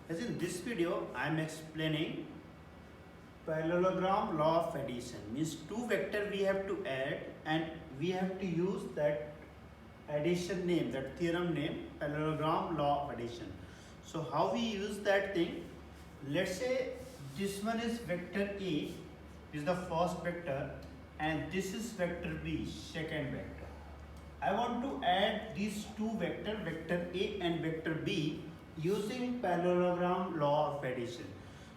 As in this video, I am explaining parallelogram law of addition. Means two vector we have to add and we have to use that addition name, that theorem name, parallelogram law of addition. So how we use that thing? Let's say this one is vector A, is the first vector, and this is vector B, second vector. I want to add these two vector, vector A and vector B, using parallelogram law of addition.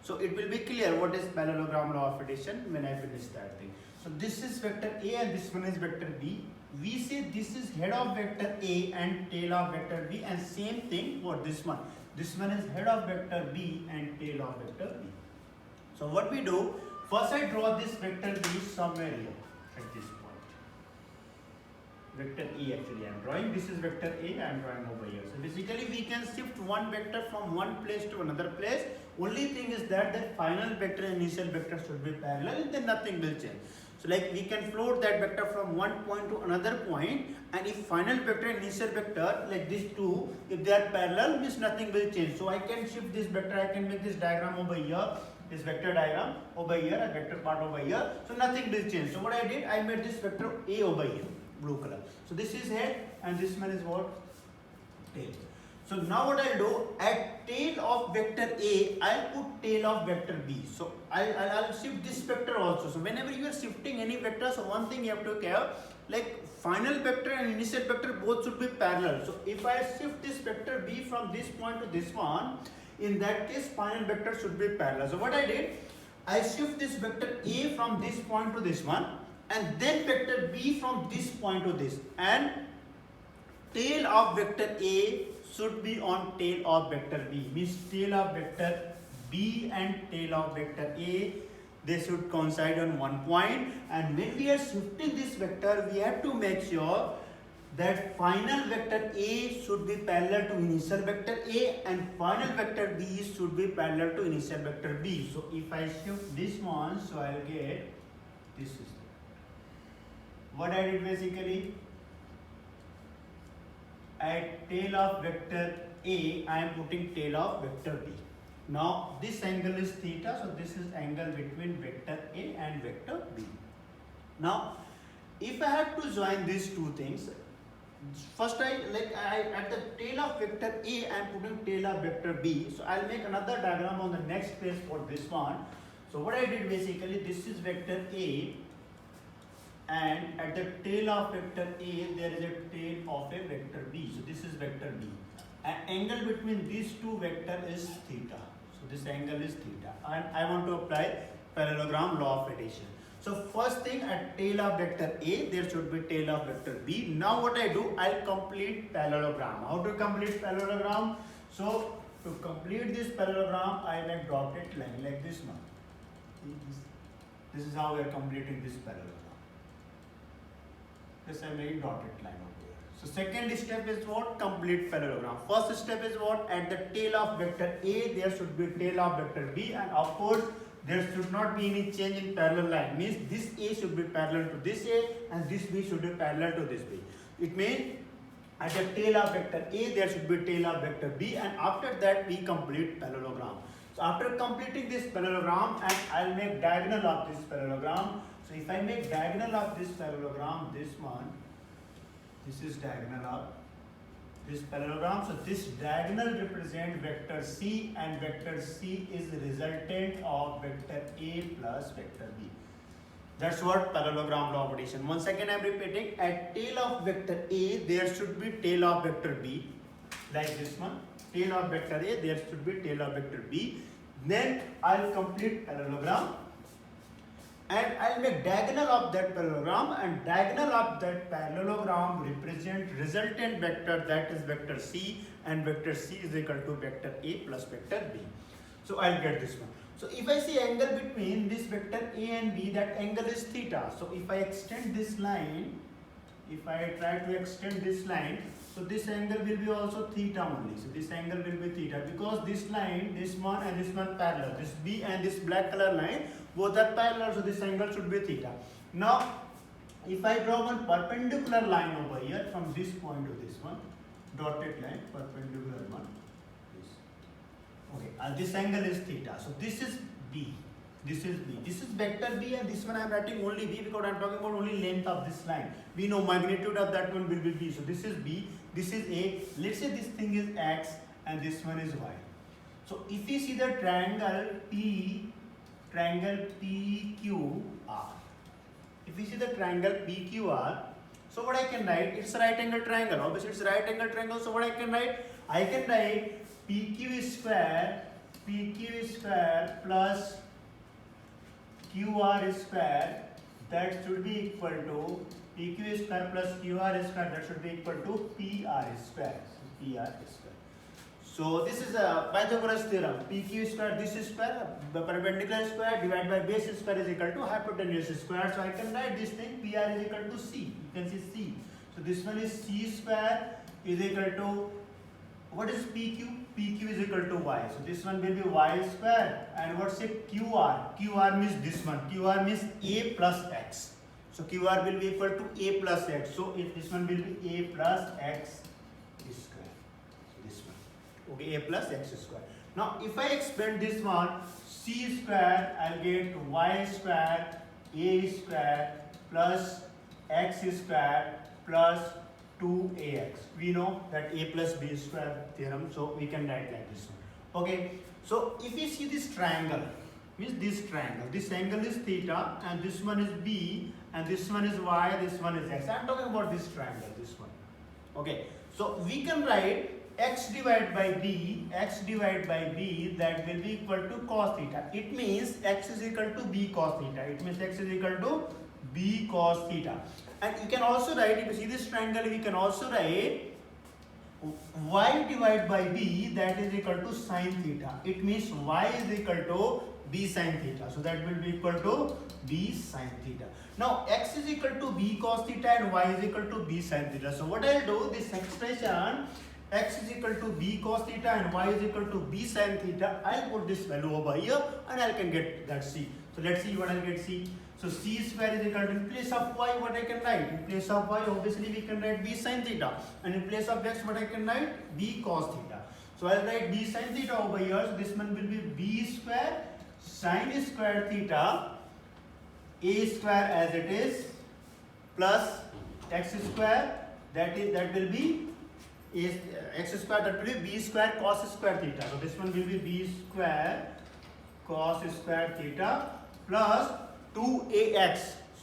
So it will be clear what is parallelogram law of addition when I finish that thing. So this is vector A and this one is vector B. We say this is head of vector A and tail of vector B, and same thing for this one. This one is head of vector B and tail of vector B. So what we do, first I draw this vector B somewhere here at this point. Vector A actually I am drawing. This is vector A, I am drawing over here. So basically we can shift one vector from one place to another place. Only thing is that the final vector and initial vector should be parallel, and then nothing will change. So like we can float that vector from one point to another point, and if final vector and initial vector like these two, if they are parallel, means nothing will change. So I can shift this vector, I can make this diagram over here, this vector diagram over here, a vector part over here, so nothing will change. So what I did, I made this vector A over here, blue color. So this is head and this one is what? Tail. So now what I'll do, at tail of vector A, I'll put tail of vector B. So I'll shift this vector also. So whenever you are shifting any vector, so one thing you have to care, like final vector and initial vector both should be parallel. So if I shift this vector B from this point to this one, in that case final vector should be parallel. So what I did, I shift this vector A from this point to this one, and then vector B from this point to this, and tail of vector A should be on tail of vector B. Means tail of vector B and tail of vector A, they should coincide on one point. And when we are shifting this vector, we have to make sure that final vector A should be parallel to initial vector A and final vector B should be parallel to initial vector B. So if I shift this one, so I'll get this is what I did basically. At tail of vector A, I am putting tail of vector B. Now this angle is theta, so this is angle between vector A and vector B. Now if I have to join these two things, first I at the tail of vector A, I am putting tail of vector B. So I'll make another diagram on the next page for this one. So what I did basically, this is vector A, and at the tail of vector A, there is a tail of a vector B. So this is vector B. An angle between these two vectors is theta. So this angle is theta. And I want to apply parallelogram law of addition. So first thing, at tail of vector A, there should be tail of vector B. Now what I do, I'll complete parallelogram. How to complete parallelogram? So to complete this parallelogram, I make dotted line like this one. This is how we are completing this parallelogram. This I am making dotted line over here. So second step is what? Complete parallelogram. First step is what? At the tail of vector A, there should be tail of vector B, and of course there should not be any change in parallel line. Means this A should be parallel to this A and this B should be parallel to this B. It means at the tail of vector A, there should be tail of vector B, and after that we complete parallelogram. So after completing this parallelogram, and I'll make diagonal of this parallelogram. So if I make diagonal of this parallelogram, this one, this is diagonal of this parallelogram. So this diagonal represents vector C, and vector C is the resultant of vector A plus vector B. That's what parallelogram law of addition. Once again I am repeating, at tail of vector A, there should be tail of vector B, like this one. Tail of vector A, there should be tail of vector B. Then I'll complete parallelogram, and I'll make diagonal of that parallelogram, and diagonal of that parallelogram represent resultant vector, that is vector C, and vector C is equal to vector A plus vector B. So I'll get this one. So if I see angle between this vector A and B, that angle is theta. So if I extend this line, if I try to extend this line, so this angle will be also theta only. So this angle will be theta, because this line, this one and this one parallel. This B and this black color line, both are parallel, so this angle should be theta. Now, if I draw one perpendicular line over here from this point to this one, dotted line, perpendicular one, this. Okay, this angle is theta. So this is B. This is B. This is vector B, and this one I am writing only B because I am talking about only length of this line. We know magnitude of that one will be B. So this is B. This is A. Let's say this thing is X and this one is Y. So if we see the triangle PQR. If we see the triangle PQR, so what I can write? It's a right angle triangle. Obviously, it's a right angle triangle. So what I can write? I can write PQ square plus QR square, that should be equal to PQ square plus QR square, that should be equal to PR square. So this is a Pythagoras theorem. PQ square, this is square, the perpendicular square divided by base square is equal to hypotenuse square. So I can write this thing, PR is equal to C. You can see C. So this one is C square is equal to, what is PQ? PQ is equal to Y. So this one will be Y square. And what's it? QR. QR means this one. QR means A plus X. So QR will be equal to A plus X. So if this one will be A plus X square. So this one. Okay, A plus X square. Now if I expand this one, C square, I'll get Y square, A square plus X square plus 2ax. We know that a plus b square theorem, so we can write like this one. Okay, so if you see this triangle, means this triangle, this angle is theta, and this one is b, and this one is y, this one is x. I am talking about this triangle, this one. Okay, so we can write x divided by b, that will be equal to cos theta. It means x is equal to b cos theta. It means x is equal to b cos theta. And you can also write, if you see this triangle, we can also write y divided by b, that is equal to sin theta. It means y is equal to b sin theta. So that will be equal to b sin theta. Now x is equal to b cos theta and y is equal to b sin theta. So what I'll do, this expression x is equal to b cos theta and y is equal to b sin theta, I'll put this value over here and I can get that c. So let's see what I'll get c. So c square is equal to, in place of y, what I can write? In place of y, obviously we can write b sin theta. And in place of x, what I can write? B cos theta. So I'll write b sin theta over here. So this one will be b square sin square theta, a square as it is, plus x square, that will be x square, that will be b square cos square theta. So this one will be b square cos square theta plus 2ax.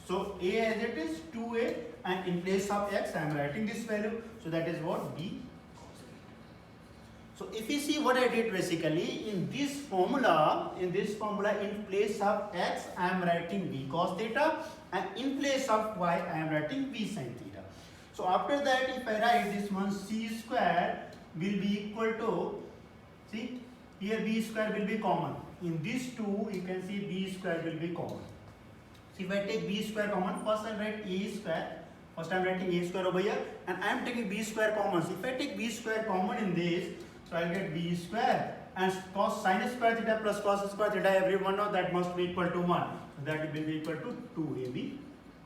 So a as it is 2a, and in place of x I am writing this value. So that is what b cos theta. So if you see what I did, basically in this formula, in place of x I am writing b cos theta, and in place of y I am writing b sin theta. So after that, if I write this one, c square will be equal to, see here b square will be common. In these two you can see b square will be common. So if I take b square common, first I write a square. First I am writing a square over here, and I am taking b square common. So if I take b square common in this, so I will get b square, and cos sin square theta plus cos square theta, everyone knows that must be equal to 1. So that will be equal to 2ab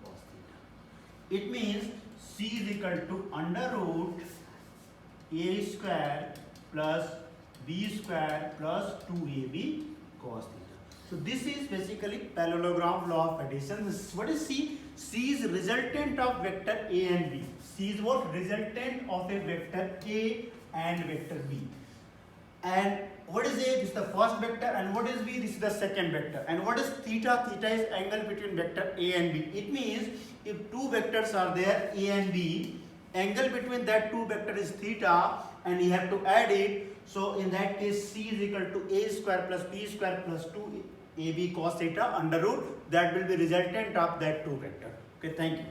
cos theta. It means c is equal to under root a square plus b square plus 2ab cos theta. So this is basically parallelogram law of addition. What is C? C is resultant of vector A and B. C is what? Resultant of a vector A and vector B. And what is A? This is the first vector. And what is B? This is the second vector. And what is theta? Theta is angle between vector A and B. It means if two vectors are there, A and B, angle between that two vector is theta, and you have to add it. So in that case, C is equal to A square plus B square plus 2ab cos theta under root, that will be resultant of that two vector. Okay, thank you.